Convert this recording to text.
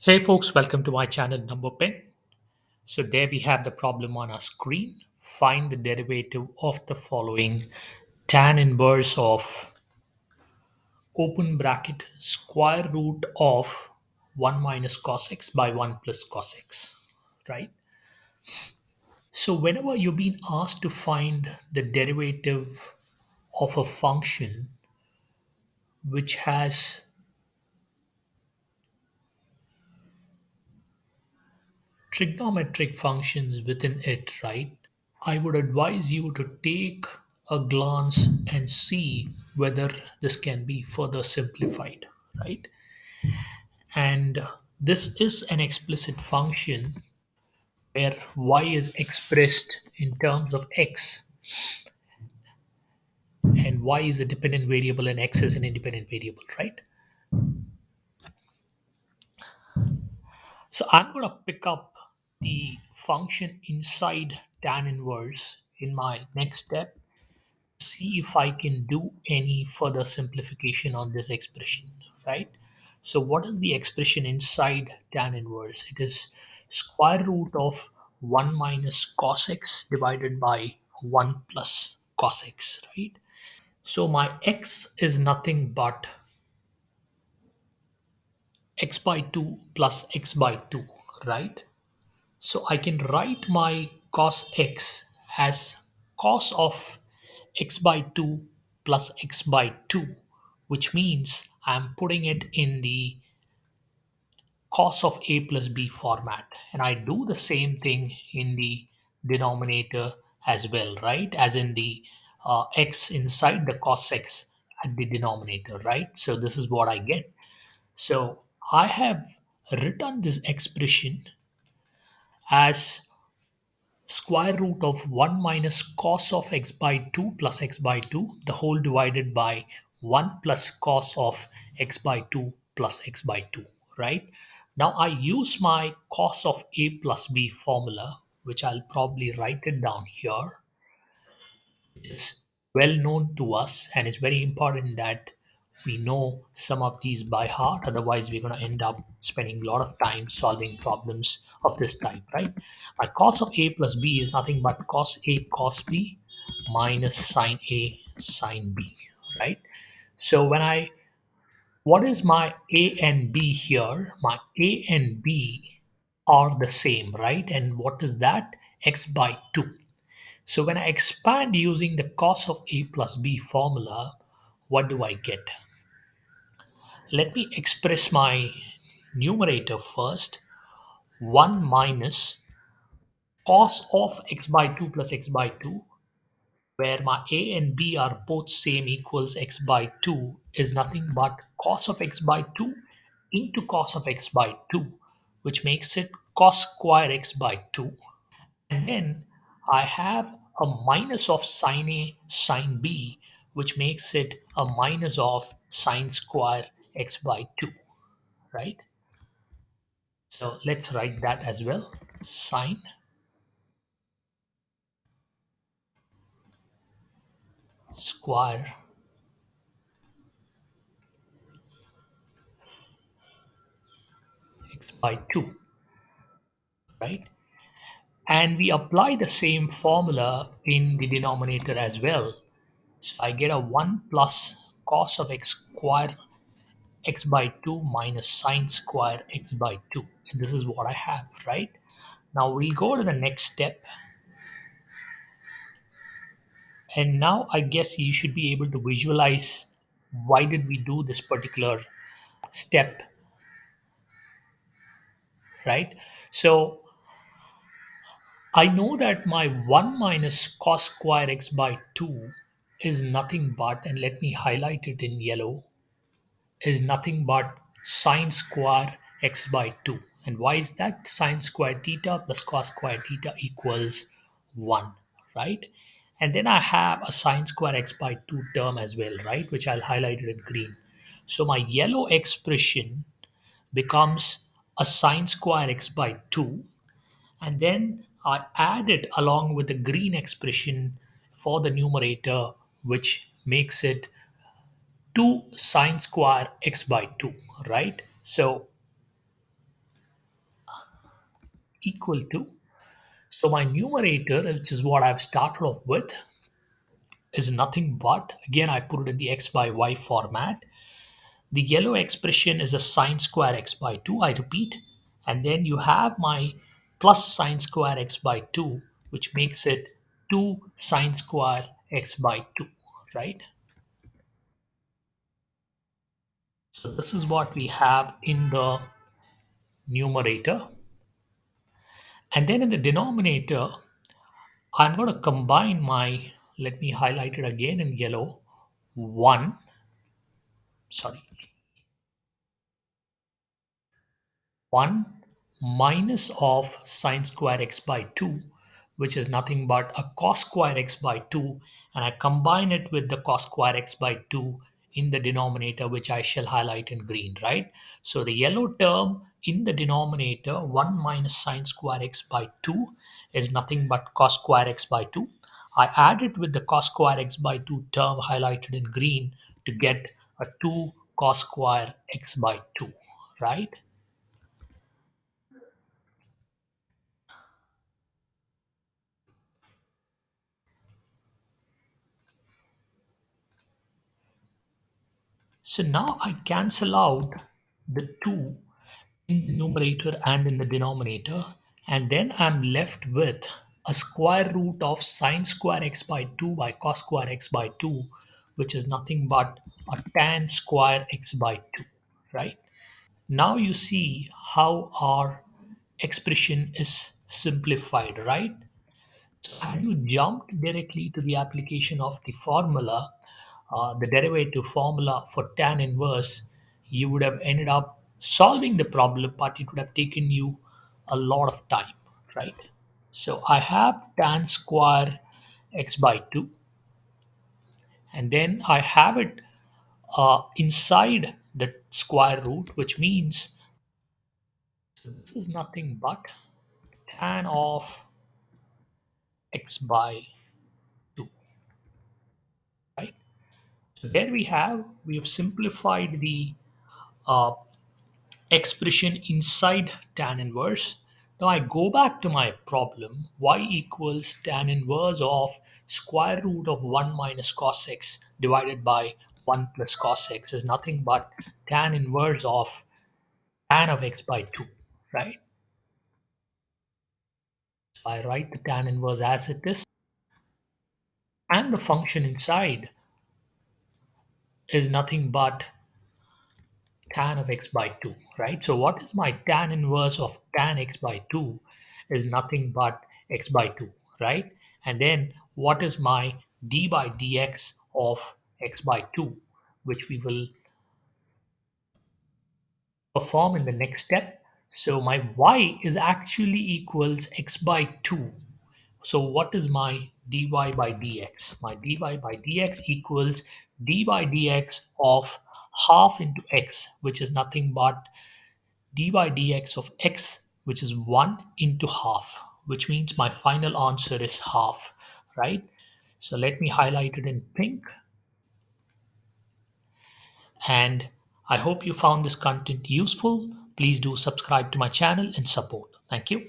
Hey folks, welcome to my channel Number Pen. So there we have the problem on our screen. Find the derivative of the following tan inverse of open bracket square root of 1 minus cos x by 1 plus cos x, right? So whenever you're being asked to find the derivative of a function which has trigonometric functions within it, right? I would advise you to take a glance and see whether this can be further simplified, right? And this is an explicit function where y is expressed in terms of x and y is a dependent variable and x is an independent variable, right? So I'm going to pick up the function inside tan inverse in my next step, see if I can do any further simplification on this expression, right? So what is the expression inside tan inverse? It is square root of 1 minus cos x divided by 1 plus cos x, right? So my x is nothing but x by 2 plus x by 2, right? So I can write my cos x as cos of x by 2 plus x by 2, which means I'm putting it in the cos of a plus b format. And I do the same thing in the denominator as well, right? As in the x inside the cos x at the denominator, right? So this is what I get. So I have written this expression as square root of 1 minus cos of x by 2 plus x by 2 the whole divided by 1 plus cos of x by 2 plus x by 2, right? Now I use my cos of a plus b formula, which I'll probably write it down here. Is well known to us, and it's very important that we know some of these by heart. Otherwise, we're going to end up spending a lot of time solving problems of this type, right? My cos of a plus b is nothing but cos a cos b minus sine a sine b, right? So what is my a and b here? My a and b are the same, right? And what is that? X by 2. So when I expand using the cos of a plus b formula, what do I get? Let me express my numerator first. 1 minus cos of x by 2 plus x by 2, where my a and b are both same equals x by 2, is nothing but cos of x by 2 into cos of x by 2, which makes it cos square x by 2. And then I have a minus of sine A sine B, which makes it a minus of sine square x by 2, right? So let's write that as well. Sine square x by 2, right? And we apply the same formula in the denominator as well. So I get a 1 plus cos of x square x by 2 minus sine square x by 2. And this is what I have, right? Now we'll go to the next step. And now I guess you should be able to visualize why did we do this particular step, right? So I know that my 1 minus cos square x by 2 is nothing but, and let me highlight it in yellow, is nothing but sine square x by 2. And why is that? Sine square theta plus cos square theta equals 1, right? And then I have a sine square x by 2 term as well, right? Which I'll highlight it in green. So my yellow expression becomes a sine square x by 2. And then I add it along with the green expression for the numerator, which makes it 2 sine square x by 2, right? So equal to, so my numerator, which is what I've started off with, is nothing but, again, I put it in the x by y format. The yellow expression is a sine square x by 2, I repeat. And then you have my plus sine square x by 2, which makes it 2 sine square x by 2, right? So this is what we have in the numerator. And then in the denominator, I'm going to combine my, let me highlight it again in yellow, 1, sorry, 1 minus of sine square x by 2, which is nothing but a cos square x by 2, and I combine it with the cos square x by 2 in the denominator, which I shall highlight in green, right? So the yellow term in the denominator, 1 minus sine square x by 2, is nothing but cos square x by 2. I add it with the cos square x by 2 term highlighted in green to get a 2 cos square x by 2, right? So now I cancel out the 2 in the numerator and in the denominator, and then I'm left with a square root of sine square x by 2 by cos square x by 2, which is nothing but a tan square x by 2, right? Now you see how our expression is simplified, right? So had you jumped directly to the application of the formula, the derivative formula for tan inverse, you would have ended up solving the problem, but it would have taken you a lot of time, right? So I have tan square x by 2, and then I have it inside the square root, which means so this is nothing but tan of x by 2, right? So there we have simplified the uh, expression inside tan inverse. Now I go back to my problem, y equals tan inverse of square root of 1 minus cos x divided by 1 plus cos x is nothing but tan inverse of tan of x by 2, right? So I write the tan inverse as it is, and the function inside is nothing but tan of x by 2, right? So what is my tan inverse of tan x by 2 is nothing but x by 2, right? And then what is my d by dx of x by 2, which we will perform in the next step. So my y is actually equals x by 2. So what is my dy by dx? My dy by dx equals d by dx of half into x, which is nothing but d by dx of x, which is 1 into half, which means my final answer is half, right? So let me highlight it in pink. And I hope you found this content useful. Please do subscribe to my channel and support. Thank you.